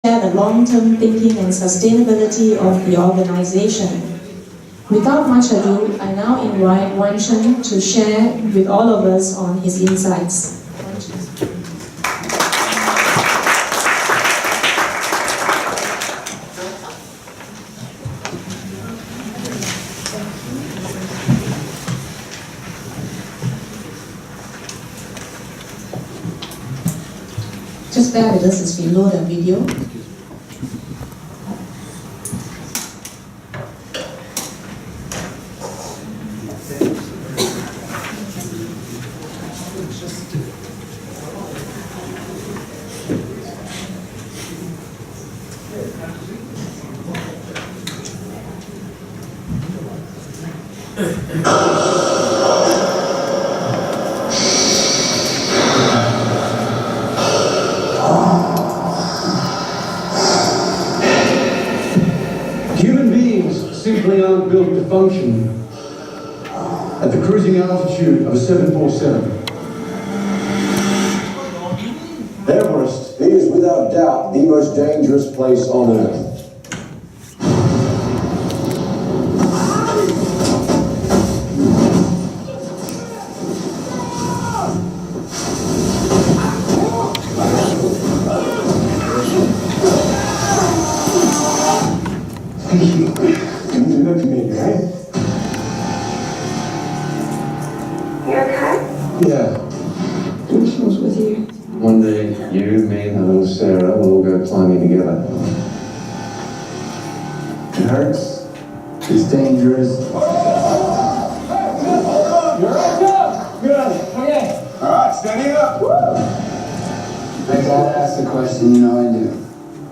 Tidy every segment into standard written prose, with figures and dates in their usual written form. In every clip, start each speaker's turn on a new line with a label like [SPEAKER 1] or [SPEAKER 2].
[SPEAKER 1] the long-term thinking and sustainability of the organization. Without much ado, I now invite Uantchern to share with all of us on his insights. Just bear with us as we load the video.
[SPEAKER 2] Human beings simply aren't built to function at the cruising altitude of a 747.
[SPEAKER 3] Everest is without doubt the most dangerous place on Earth.
[SPEAKER 2] You look at me, right?
[SPEAKER 4] You okay?
[SPEAKER 2] Yeah.
[SPEAKER 4] What's with you?
[SPEAKER 3] One day, you, me, and little Sarah will all go climbing together.
[SPEAKER 2] It hurts. It's dangerous. You're right, up. Good. Okay. All right, standing up.
[SPEAKER 5] I gotta ask the question, you know I do.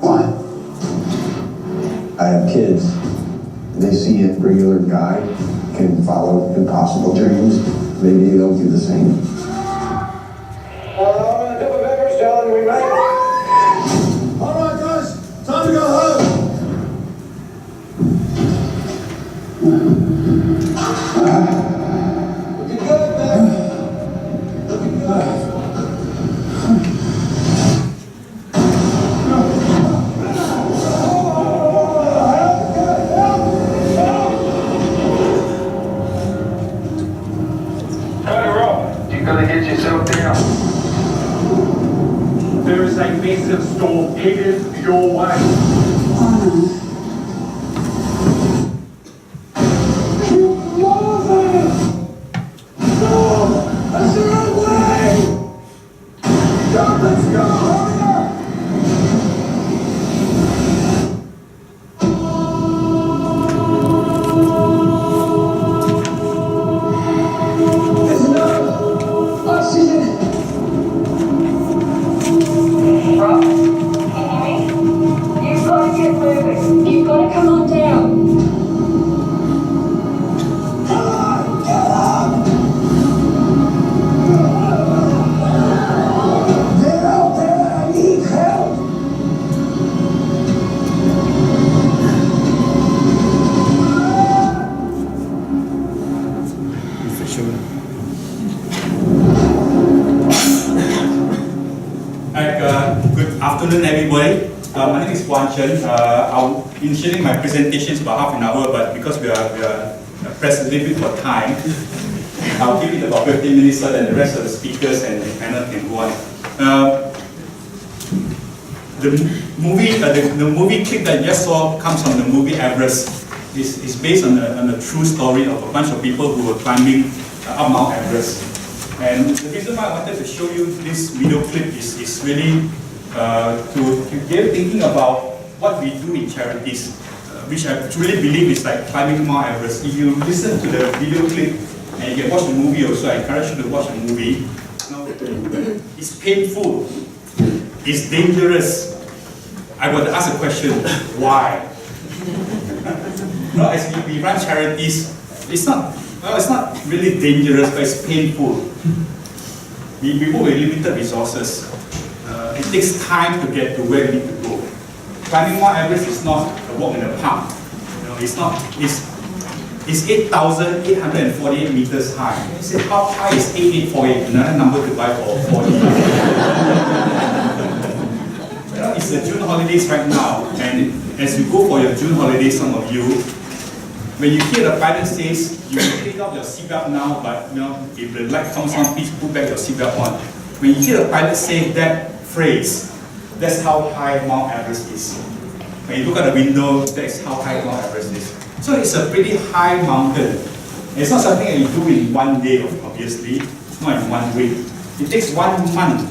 [SPEAKER 5] Why?
[SPEAKER 3] I have kids. They see a regular guy can follow impossible dreams. Maybe they'll do the same.
[SPEAKER 2] Tip of Everest, Alan, we made it. All right, guys. Time to go home. Looking good, man. Looking good.
[SPEAKER 6] You gotta get yourself down. There is a massive storm headed your way.
[SPEAKER 2] That's the wrong way! Come, let's go! There's no oxygen!
[SPEAKER 4] Rob? Hey? You've got to get moving. You've got to come on down.
[SPEAKER 2] Come on, get up! They're out there! I need help!
[SPEAKER 7] Good afternoon, everybody. My name is Uantchern. I'll initially my presentation is about half an hour, but because we are pressed a little bit for time, I'll give it about 15 minutes so that the rest of the speakers and the panel can go on. The movie clip that you just saw comes from the movie Everest. It's based on a true story of a bunch of people who were climbing up Mount Everest. And the reason why I wanted to show you this video clip is really to get thinking about what we do in charities, which I truly believe is like climbing Mount Everest. If you listen to the video clip and you can watch the movie also, I encourage you to watch the movie. It's painful, it's dangerous. I got to ask a question, why? As we run charities, it's not really dangerous, but it's painful. We work with limited resources. It takes time to get to where we need to go. Climbing Mount Everest is not a walk in the park. It's 8,848 meters high. You say, how high is 8848? Another number to buy for 40. it's the June holidays right now, and as you go for your June holidays, some of you, when you hear the pilot says, you will take out your seatbelt now, but if the light comes on, please put back your seatbelt on. When you hear the pilot say that phrase, that's how high Mount Everest is. When you look at the window, that's how high Mount Everest is. So it's a pretty high mountain. It's not something that you do in one day, obviously. It's not in 1 week. It takes 1 month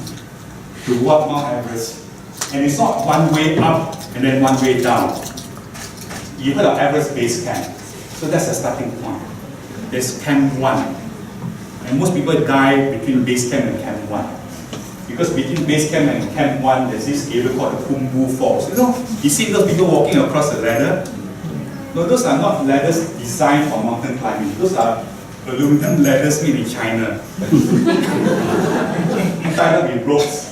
[SPEAKER 7] to walk Mount Everest. And it's not one way up and then one way down. You heard of Everest Base Camp. So that's the starting point. There's Camp 1. And most people die between Base Camp and Camp 1. Because between Base Camp and Camp 1, there's this area called the Kumbu Falls. You see those people walking across the ladder? No, those are not ladders designed for mountain climbing. Those are aluminum ladders made in China. Tied up with ropes.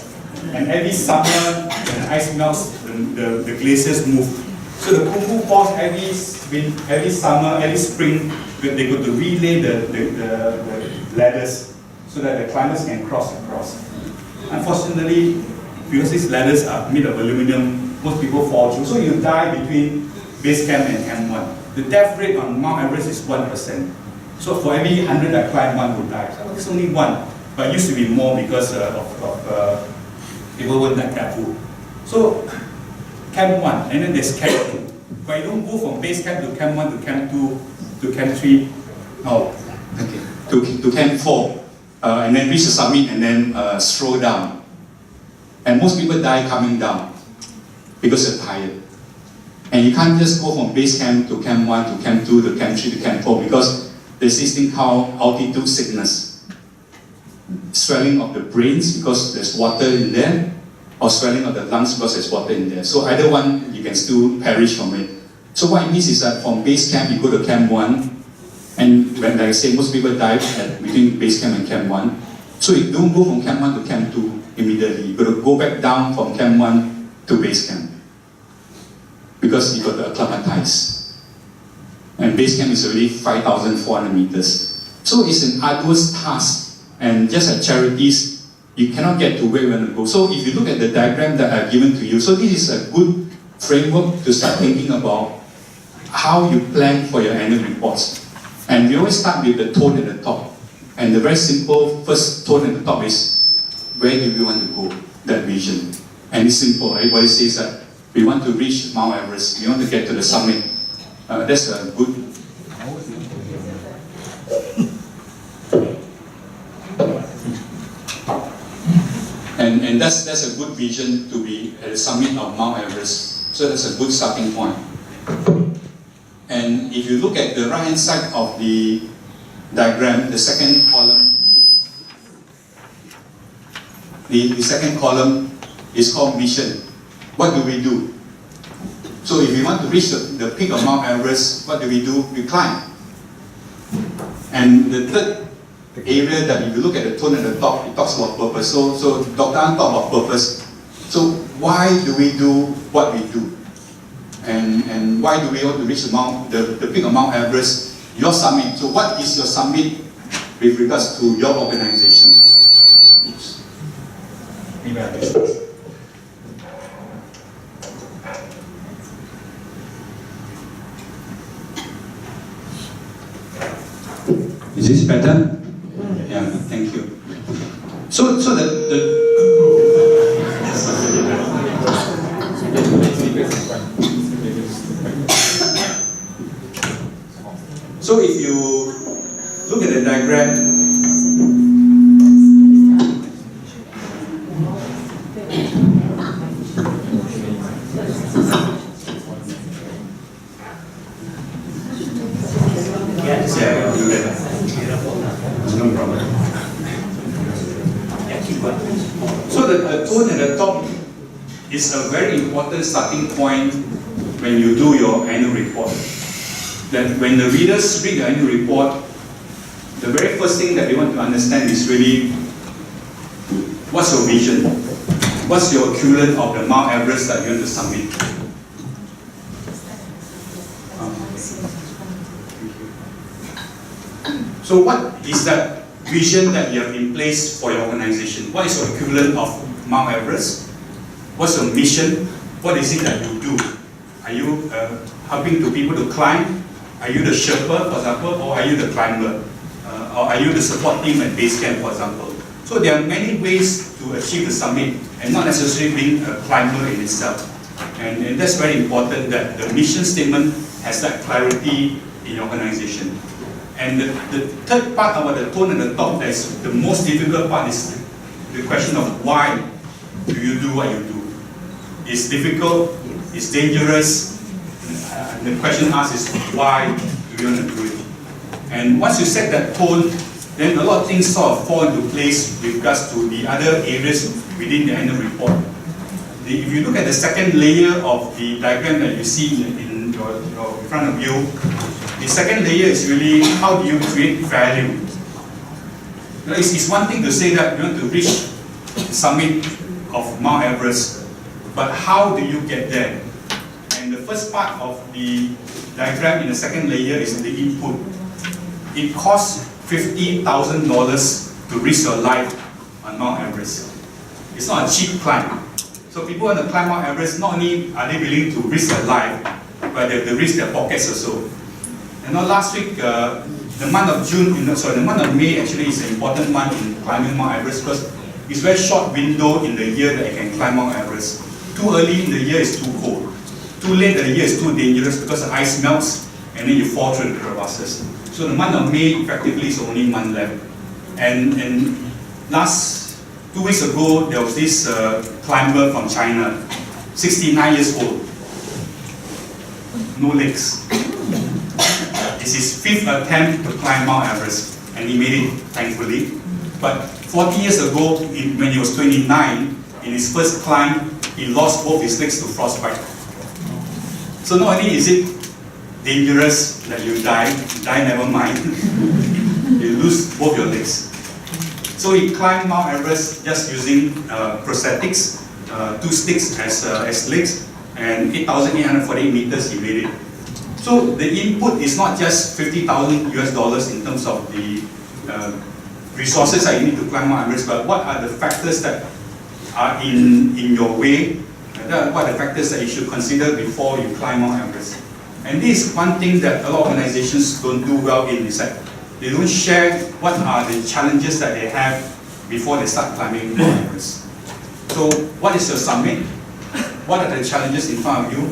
[SPEAKER 7] And every summer, when the ice melts, the glaciers move. So the Kumbu Falls, every summer, every spring, they go to relay the ladders so that the climbers can cross across. Unfortunately, because these ladders are made of aluminum, most people fall through. So you die between Base Camp and Camp 1. The death rate on Mount Everest is 1%. So for every 100 that climb, 1 will die. So it's only 1. But it used to be more because people weren't that careful. So Camp 1, and then there's Camp 2. But you don't go from Base Camp to Camp 1 to Camp 2 to Camp 3. Oh, okay. To Camp 4. And then reach the summit and then slow down. And most people die coming down because they're tired. And you can't just go from Base Camp to Camp 1 to Camp 2 to Camp 3 to Camp 4 because there's this thing called altitude sickness. Swelling of the brains because there's water in there, or swelling of the lungs because there's water in there. So either one, you can still perish from it. So what it means is that from Base Camp, you go to Camp 1, and when, like I say, most people die between Base Camp and Camp 1. So you don't go from Camp 1 to Camp 2 immediately. You got to go back down from Camp 1 to Base Camp. Because you got to acclimatize. And Base Camp is already 5,400 meters. So it's an arduous task. And just at Charities, you cannot get to where you want to go. So if you look at the diagram that I've given to you, so this is a good framework to start thinking about how you plan for your annual reports. And we always start with the tone at the top. And the very simple first tone at the top is, where do we want to go? That vision. And it's simple. Everybody says that we want to reach Mount Everest. We want to get to the summit. That's a good. And that's a good vision to be at the summit of Mount Everest. So that's a good starting point. And if you look at the right-hand side of the diagram, the second column, the second column is called mission. What do we do? So if we want to reach the peak of Mount Everest, what do? We climb. And the third area that if you look at the tone at the top, it talks about purpose. So Dr. An talked about purpose. So why do we do what we do? And why do we want to reach the peak of Mount Everest, your summit? So what is your summit with regards to your organization? Oops. Maybe I missed this. Is this better? Yeah, thank you. So So if you look at the diagram, so the tone at the top is a very important starting point when you do your annual report. That when the readers read the annual report, the very first thing that they want to understand is really, what's your vision? What's your equivalent of the Mount Everest that you want to submit? So what is that vision that you have in place for your organization? What is your equivalent of Mount Everest? What's your mission? What is it that you do? Are you helping people to climb? Are you the Sherpa, for example, or are you the climber? Or are you the support team at base camp, for example? So there are many ways to achieve the summit, and not necessarily being a climber in itself. And that's very important, that the mission statement has that clarity in your organization. And the third part about the tone at the top, that's the most difficult part, is the question of why do you do what you do? It's difficult, it's dangerous. The question asked is, why do you want to do it? And once you set that tone, then a lot of things sort of fall into place with regards to the other areas within the annual report. If you look at the second layer of the diagram that you see in front of you, the second layer is really how do you create value. It's one thing to say that you want to reach the summit of Mount Everest, but how do you get there? And the first part of the diagram in the second layer is the input. It costs $50,000 to risk your life on Mount Everest. It's not a cheap climb. So people want to climb Mount Everest, not only are they willing to risk their life, but they have to risk their pockets also. You know, last week, the month of the month of May actually is an important month in climbing Mount Everest, because it's a very short window in the year that you can climb Mount Everest. Too early in the year is too cold. Too late in the year is too dangerous because the ice melts and then you fall through the crevasses. So the month of May effectively is only a month left. And 2 weeks ago, there was this climber from China, 69 years old, no legs. It's his 5th attempt to climb Mount Everest, and he made it, thankfully. But 40 years ago, when he was 29, in his first climb, he lost both his legs to frostbite. So not only is it dangerous that you die never mind, you lose both your legs. So he climbed Mount Everest just using prosthetics, 2 sticks as legs, and 8,848 meters he made it. So the input is not just $50,000 in terms of the resources that you need to climb Mount Everest, but what are the factors that are in your way? What are the factors that you should consider before you climb Mount Everest? And this is one thing that a lot of organizations don't do well in, is that they don't share what are the challenges that they have before they start climbing Mount Everest. So what is your summit? What are the challenges in front of you?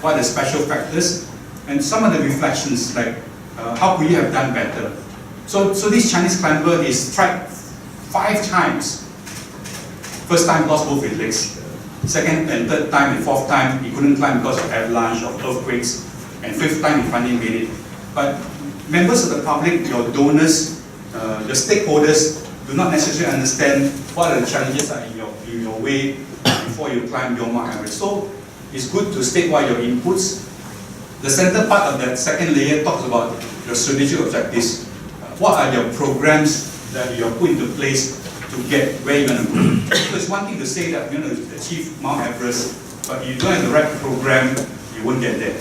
[SPEAKER 7] What are the special factors? And some of the reflections, like how could you have done better? So this Chinese climber is tried 5 times. First time lost both his legs. Second and third time and fourth time he couldn't climb because of avalanche, of earthquakes. And 5th time he finally made it. But members of the public, your donors, the stakeholders do not necessarily understand what are the challenges that are in your way before you climb your Mount Everest. So it's good to state what are your inputs. The center part of that second layer talks about your strategic objectives. What are your programs that you are put into place to get where you're going to go? So it's one thing to say that you're going to achieve Mount Everest, but if you don't have the right program, you won't get there.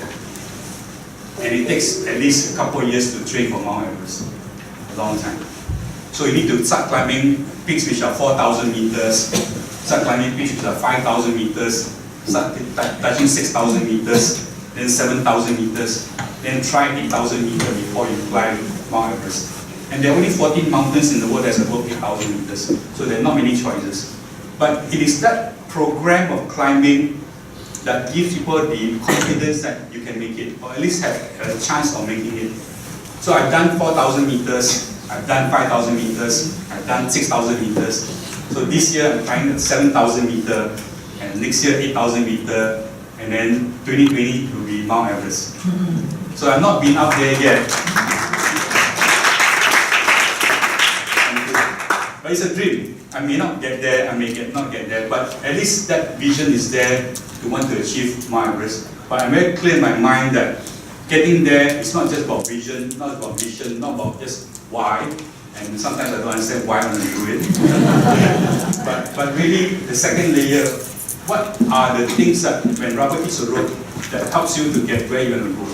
[SPEAKER 7] And it takes at least a couple of years to train for Mount Everest, a long time. So you need to start climbing peaks which are 4,000 meters, start climbing peaks which are 5,000 meters, start touching 6,000 meters, then 7,000 meters, then try 8,000 meters before you climb Mount Everest. And there are only 14 mountains in the world that's above 8,000 meters, so there are not many choices. But it is that program of climbing that gives people the confidence that you can make it, or at least have a chance of making it. So I've done 4,000 meters, I've done 5,000 meters, I've done 6,000 meters. So this year I'm trying at 7,000 meter, and next year 8,000 meter, and then 2020 will be Mount Everest. So I've not been up there yet. But it's a dream. I may not get there, I may not get there, but at least that vision is there to want to achieve Mount Everest. But I'm very clear in my mind that getting there is not just about vision, not about mission, not about just why. And sometimes I don't understand why I'm going to do it. but really, the second layer, what are the things that when rubber hits the road that helps you to get where you're going to go?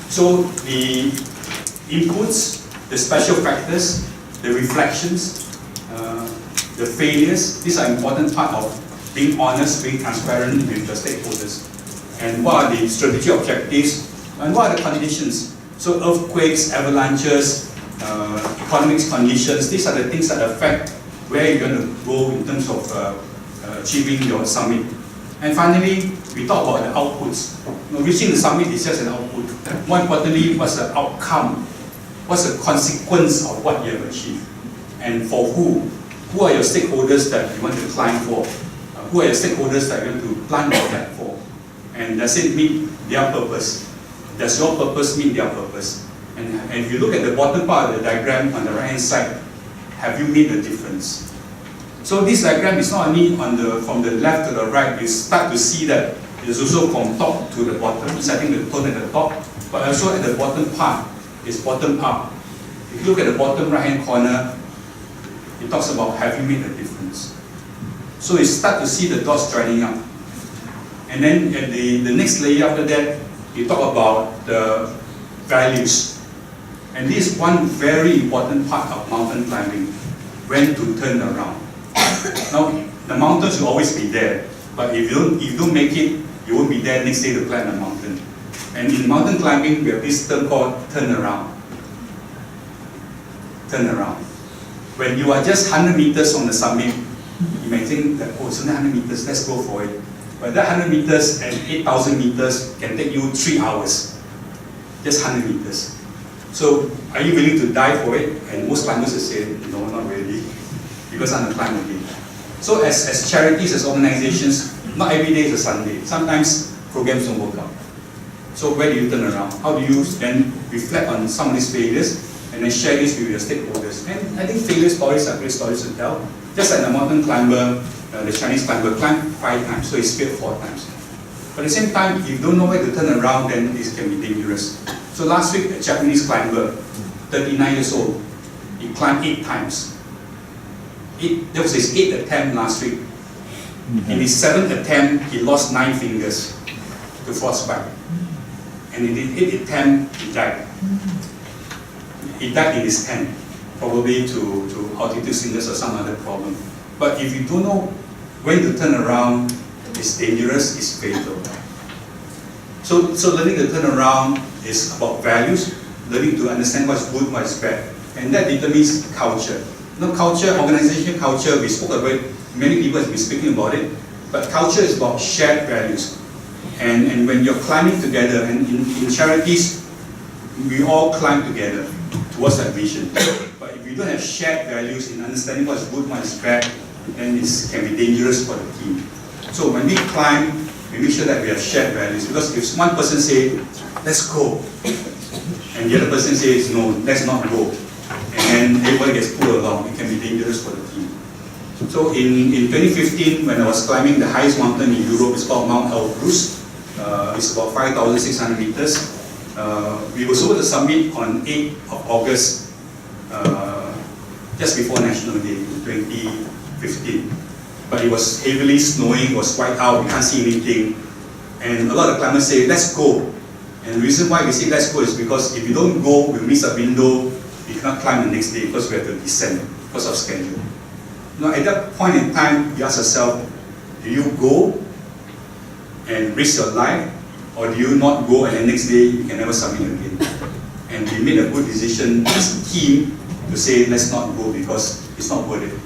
[SPEAKER 7] So the inputs, the special factors, the reflections, the failures, these are important part of being honest, being transparent with the stakeholders. And what are the strategic objectives, and what are the conditions? So earthquakes, avalanches, economic conditions, these are the things that affect where you're going to go in terms of achieving your summit. And finally, we talk about the outputs. Reaching the summit is just an output. More importantly, what's the outcome? What's the consequence of what you have achieved? And for who? Who are your stakeholders that you want to climb for? Who are your stakeholders that you want to plan for that for? And does it meet their purpose? Does your purpose meet their purpose? And if you look at the bottom part of the diagram on the right hand side, have you made a difference? So this diagram is not only from the left to the right, you start to see that it's also from top to the bottom, setting the tone at the top, but also at the bottom part, it's bottom up. If you look at the bottom right hand corner, it talks about have you made a difference? So you start to see the dots joining up. And then at the next layer after that, you talk about the values. And this is one very important part of mountain climbing, when to turn around. Now, the mountains will always be there, but if you don't make it, you won't be there next day to climb the mountain. And in mountain climbing, we have this term called turn around. Turn around. When you are just 100 meters from the summit, you may think that, oh, it's only 100 meters, let's go for it. But that 100 meters and 8,000 meters can take you 3 hours. Just 100 meters. So, are you willing to die for it? And most climbers will say, no, not really, because I'm going to climb again. So, as charities, as organizations, not every day is a Sunday. Sometimes programs don't work out. So, where do you turn around? How do you then reflect on some of these failures and then share this with your stakeholders? And I think failure stories are great stories to tell. Just like the mountain climber, the Chinese climber climbed 5 times, so he failed 4 times. But at the same time, if you don't know where to turn around, then this can be dangerous. So last week, a Japanese climber, 39 years old, he climbed 8 times. That was his 8th attempt last week. In his 7th attempt, he lost 9 fingers to frostbite. And in the 8th attempt, he died. He died in his tent, probably to altitude sickness or some other problem. But if you don't know when to turn around, it's dangerous, it's fatal. So learning to turn around is about values, learning to understand what's good, what's bad. And that determines culture. Culture, organization culture, we spoke about it, many people have been speaking about it, but culture is about shared values. And when you're climbing together, and in charities, we all climb together towards that vision. But if you don't have shared values in understanding what's good, what's bad, then it can be dangerous for the team. So when we climb, we make sure that we have shared values. Because if one person says, let's go, and the other person says, no, let's not go, and then everybody gets pulled along, it can be dangerous for the team. So in 2015, when I was climbing the highest mountain in Europe, it's called Mount Elbrus. It's about 5,600 meters. We were supposed to summit on 8th of August, just before National Day, 2015. But it was heavily snowing, it was white out, we can't see anything. And a lot of climbers say, let's go. And the reason why we say let's go is because if you don't go, we miss a window, we cannot climb the next day because we have to descend because of schedule. Now at that point in time, you ask yourself, do you go and risk your life, or do you not go and the next day you can never submit again? And we made a good decision as a team to say let's not go because it's not worth it.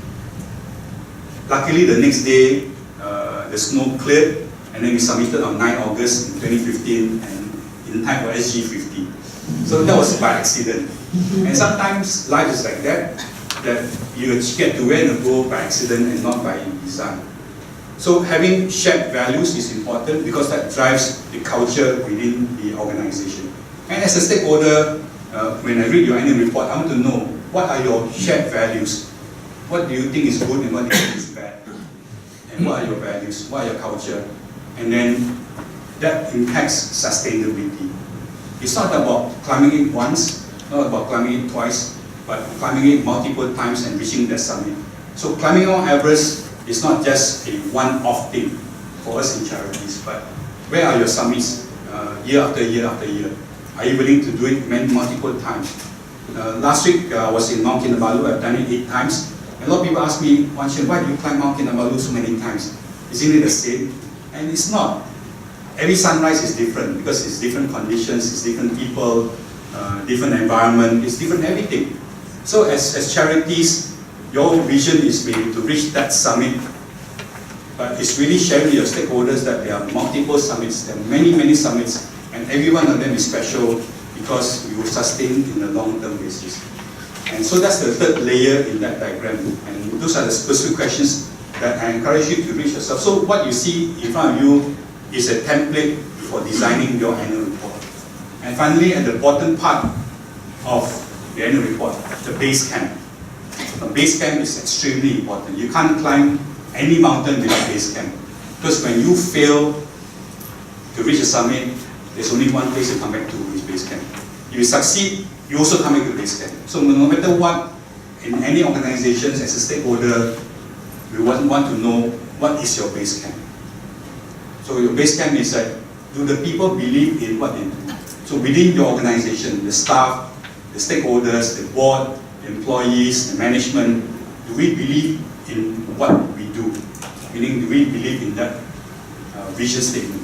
[SPEAKER 7] Luckily the next day the snow cleared and then we submitted on 9 August in 2015 and in time for SG50. So that was by accident. And sometimes life is like that you get to where you go by accident and not by design. So having shared values is important because that drives the culture within the organization. And as a stakeholder, when I read your annual report, I want to know what are your shared values. What do you think is good and what do you think is bad? And what are your values? What are your culture? And then that impacts sustainability. It's not about climbing it once, not about climbing it twice, but climbing it multiple times and reaching that summit. So climbing Mount Everest is not just a one-off thing for us in charities, but where are your summits year after year after year? Are you willing to do it multiple times? Last week I was in Mount Kinabalu, I've done it 8 times. A lot of people ask me, Uantchern, why do you climb Mount Kinabalu so many times? Isn't it the same? And it's not. Every sunrise is different because it's different conditions, it's different people, different environment, it's different everything. So as charities, your vision is maybe to reach that summit, but it's really sharing with your stakeholders that there are multiple summits, there are many, many summits, and every one of them is special because we will sustain in a long-term basis. And so that's the third layer in that diagram. And those are the specific questions that I encourage you to reach yourself. So what you see in front of you is a template for designing your annual report. And finally, at the bottom part of the annual report, the base camp. The base camp is extremely important. You can't climb any mountain without base camp. Because when you fail to reach a summit, there's only one place to come back to, is base camp. If you succeed, you also come back to base camp. So no matter what, in any organizations, as a stakeholder, we want to know what is your base camp. So your base camp is that, do the people believe in what they do? So within your organization, the staff, the stakeholders, the board, the employees, the management, do we believe in what we do? Meaning, do we believe in that vision statement?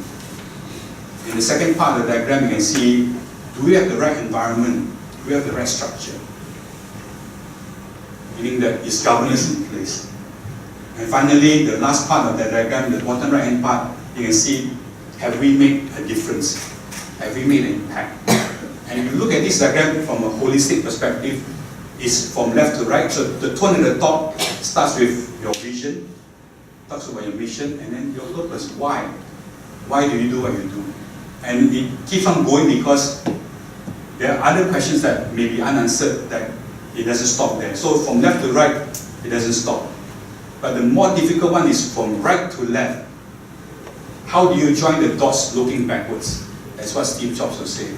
[SPEAKER 7] In the second part of the diagram, you can see, do we have the right environment? Do we have the right structure? Meaning that is governance in place. And finally, the last part of the diagram, the bottom right hand part, you can see, have we made a difference? Have we made an impact? And if you look at this diagram from a holistic perspective, it's from left to right. So the tone at the top starts with your vision, talks about your mission, and then your purpose. Why? Why do you do what you do? And it keeps on going because there are other questions that may be unanswered that it doesn't stop there. So from left to right, it doesn't stop. But the more difficult one is from right to left. How do you join the dots looking backwards? That's what Steve Jobs would say.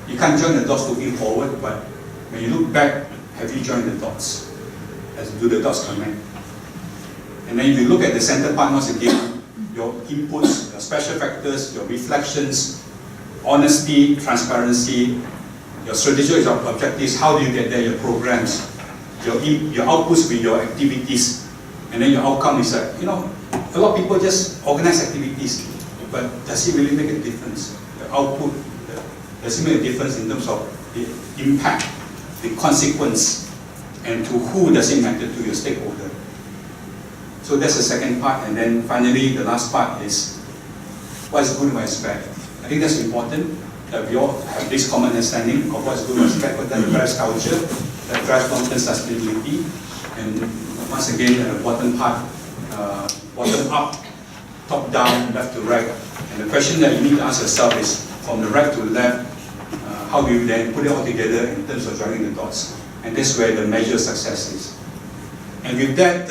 [SPEAKER 7] You can't join the dots looking forward, but when you look back, have you joined the dots? Do the dots connect? And then if you look at the center part once again, your inputs, your special factors, your reflections, honesty, transparency, your strategic objectives, how do you get there, your programs, your outputs with your activities, and then your outcome is that, a lot of people just organize activities, but does it really make a difference? The output, does it make a difference in terms of the impact, the consequence, and to who does it matter to your stakeholder? So that's the second part, and then finally the last part is what's good and what's bad. I think that's important that we all have this common understanding of what's good and what's bad, but that drives culture, that drives long-term sustainability, and once again at the bottom part, bottom up, top down, left to right. And the question that you need to ask yourself is from the right to left, how do you then put it all together in terms of joining the dots? And that's where the measure of success is. And with that,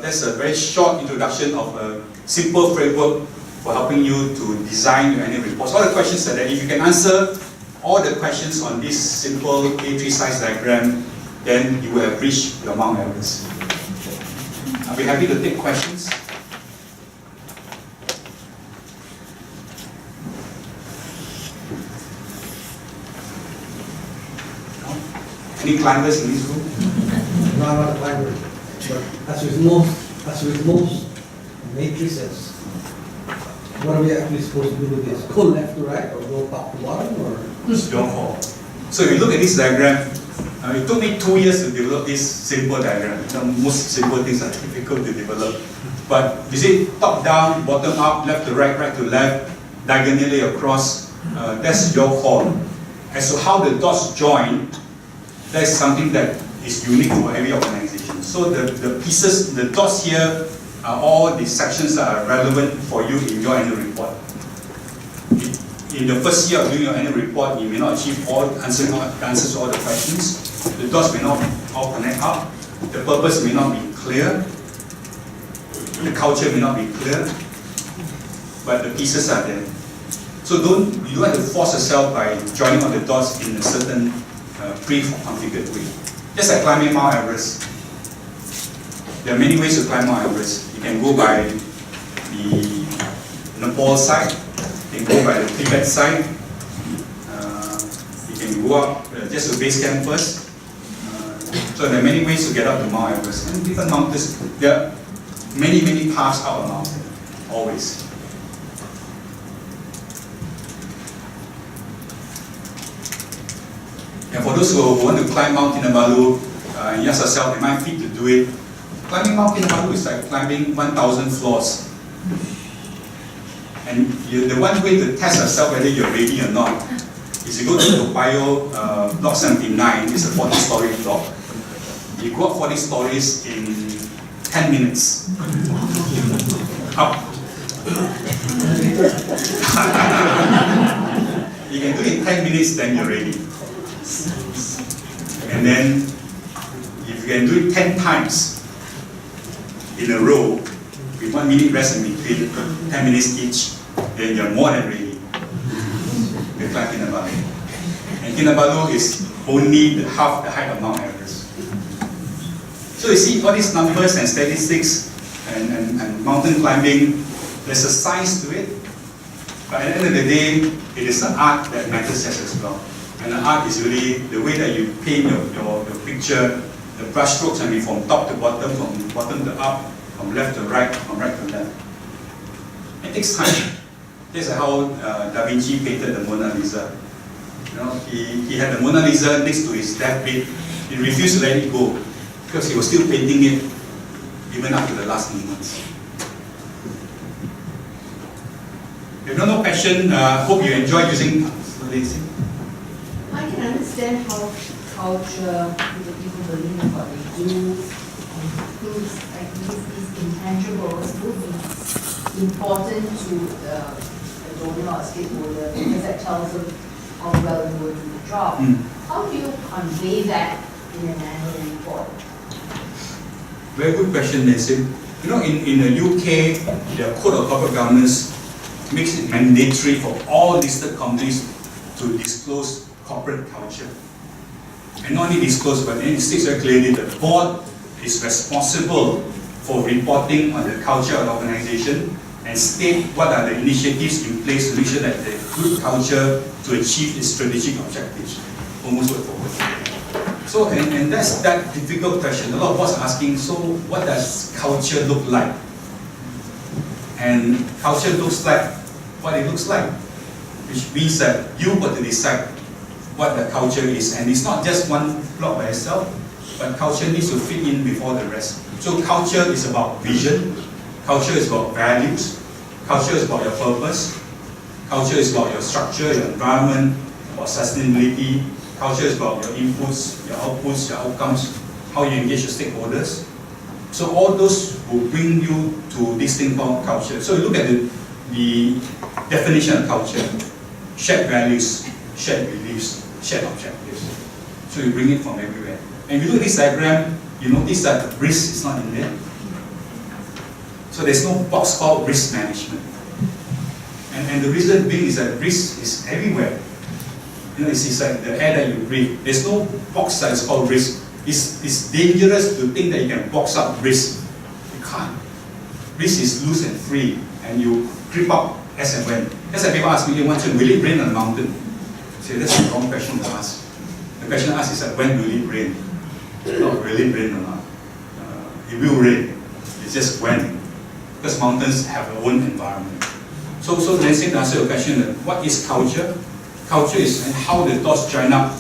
[SPEAKER 7] that's a very short introduction of a simple framework for helping you to design your annual reports. All the questions are there. If you can answer all the questions on this simple A3 size diagram, then you will have reached your Mount Everest. I'll be happy to take questions. Any climbers in this room?
[SPEAKER 8] No, I'm not a climber. But as with most matrices, what are we actually supposed to do with this? Go left to right or go top to bottom or?
[SPEAKER 7] Just your call. So if you look at this diagram, it took me 2 years to develop this simple diagram. Most simple things are difficult to develop. But you see, top down, bottom up, left to right, right to left, diagonally across, that's your call. As to how the dots join, that's something that is unique for every organization. So the pieces, the dots here are all the sections that are relevant for you in your annual report. In the first year of doing your annual report, you may not achieve answers to all the questions. The dots may not all connect up. The purpose may not be clear. The culture may not be clear. But the pieces are there. So you don't have to force yourself by joining all the dots in a certain pre-configured way. Just like climbing Mount Everest. There are many ways to climb Mount Everest. You can go by the Nepal side, you can go by the Tibet side, you can go up just to base camp first. So there are many ways to get up to Mount Everest. And different mountains, there are many paths out of mountain. always. And for those who want to climb Mount Kinabalu, and ask yourself, am I fit to do it? Climbing Mount Kinabalu is like climbing 1,000 floors. And the one way to test yourself whether you're ready or not is you go to Toa Payoh, block 79, it's a 40-story block. You go up 40 stories in 10 minutes. Up. You can do it in 10 minutes, then you're ready. And then, if you can do it 10 times in a row, with 1 minute rest in between, 10 minutes each, then you're more than ready. You climb Kinabalu. And Kinabalu is only half the height of Mount Everest. So you see all these numbers and statistics and mountain climbing, there's a science to it. But at the end of the day, it is the art that matters as well. And the art is really the way that you paint your picture, the brush strokes, I mean from top to bottom, from bottom to up, from left to right, from right to left. It takes time. This is how Da Vinci painted the Mona Lisa. You know, he had the Mona Lisa next to his deathbed. He refused to let it go because he was still painting it even up to the last moments. If you don't know passion, hope you enjoy using.
[SPEAKER 9] I can understand how culture, the people believe in what they do, and things like these intangibles would be important to a donor or a stakeholder because that tells them how well you will do the job. How do you convey that in an annual report?
[SPEAKER 7] Very good question, Nancy. You know, in the UK, their Code of Corporate Governance makes it mandatory for all listed companies to disclose corporate culture. And not only disclose, but then it states very clearly that the board is responsible for reporting on the culture of the organization and state what are the initiatives in place to make sure that the good culture to achieve its strategic objectives, almost word for word. So, and that's that difficult question. A lot of us are asking, so what does culture look like? And culture looks like what it looks like, which means that you got to decide what the culture is. And it's not just one block by itself, but culture needs to fit in before the rest. So culture is about vision, culture is about values, culture is about your purpose, culture is about your structure, your environment, about sustainability, culture is about your inputs, your outputs, your outcomes, how you engage your stakeholders. So all those will bring you to this thing called culture. So you look at the definition of culture: shared values, shared beliefs, shared objectives. So you bring it from everywhere. And if you look at this diagram, you notice that the risk is not in there. So there's no box called risk management. And the reason being is that risk is everywhere. You know, it's like the air that you breathe. There's no box that is called risk. It's dangerous to think that you can box up risk. You can't. Risk is loose and free, and you creep up as and when. That's why people ask me, Uantchern, will it rain on the mountain? See, that's the wrong question to ask. The question to ask is that when will it rain? Not really rain or not. It will rain. It's just when. Because mountains have their own environment. So let's say to answer your question, that what is culture? Culture is how the dots join up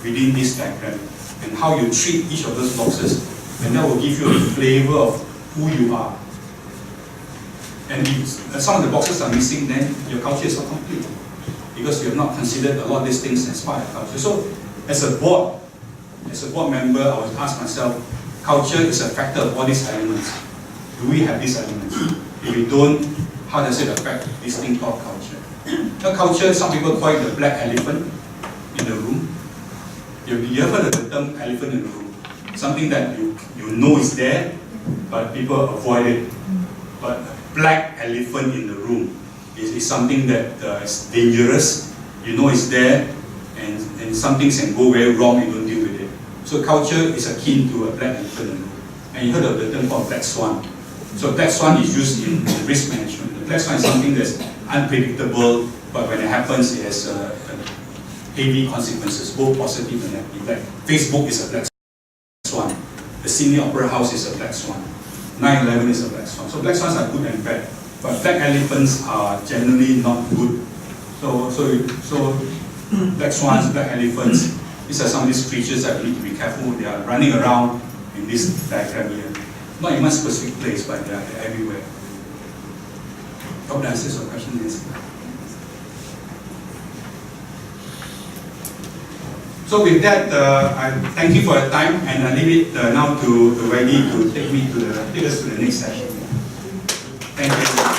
[SPEAKER 7] within this diagram, and how you treat each of those boxes, and that will give you a flavor of who you are. And if some of the boxes are missing, then your culture is not complete, because you have not considered a lot of these things as part of culture. So as a board member, I would ask myself, culture is a factor of all these elements. Do we have these elements? If we don't, how does it affect this thing called culture? Now, culture, some people call it the black elephant in the room. You ever heard of the term elephant in the room? Something that you know is there, but people avoid it. But a black elephant in the room is something that is dangerous. You know it's there, and some things can go very wrong, you don't deal with it. So culture is akin to a black elephant in the room. And you heard of the term called black swan. So black swan is used in risk management. The black swan is something that's unpredictable, but when it happens, it has heavy consequences, both positive and negative. Like Facebook is a black swan. The Sydney Opera House is a black swan. 9/11 is a black swan. So black swans are good and bad. but black elephants are generally not good. So black swans, black elephants, these are some of these creatures that we need to be careful. They are running around in this diagram here. Not in one specific place, but they're everywhere. Hope that answers your question, Nancy. So with that, I thank you for your time, and I leave it now to Wendy to take us to the next session. Thank you.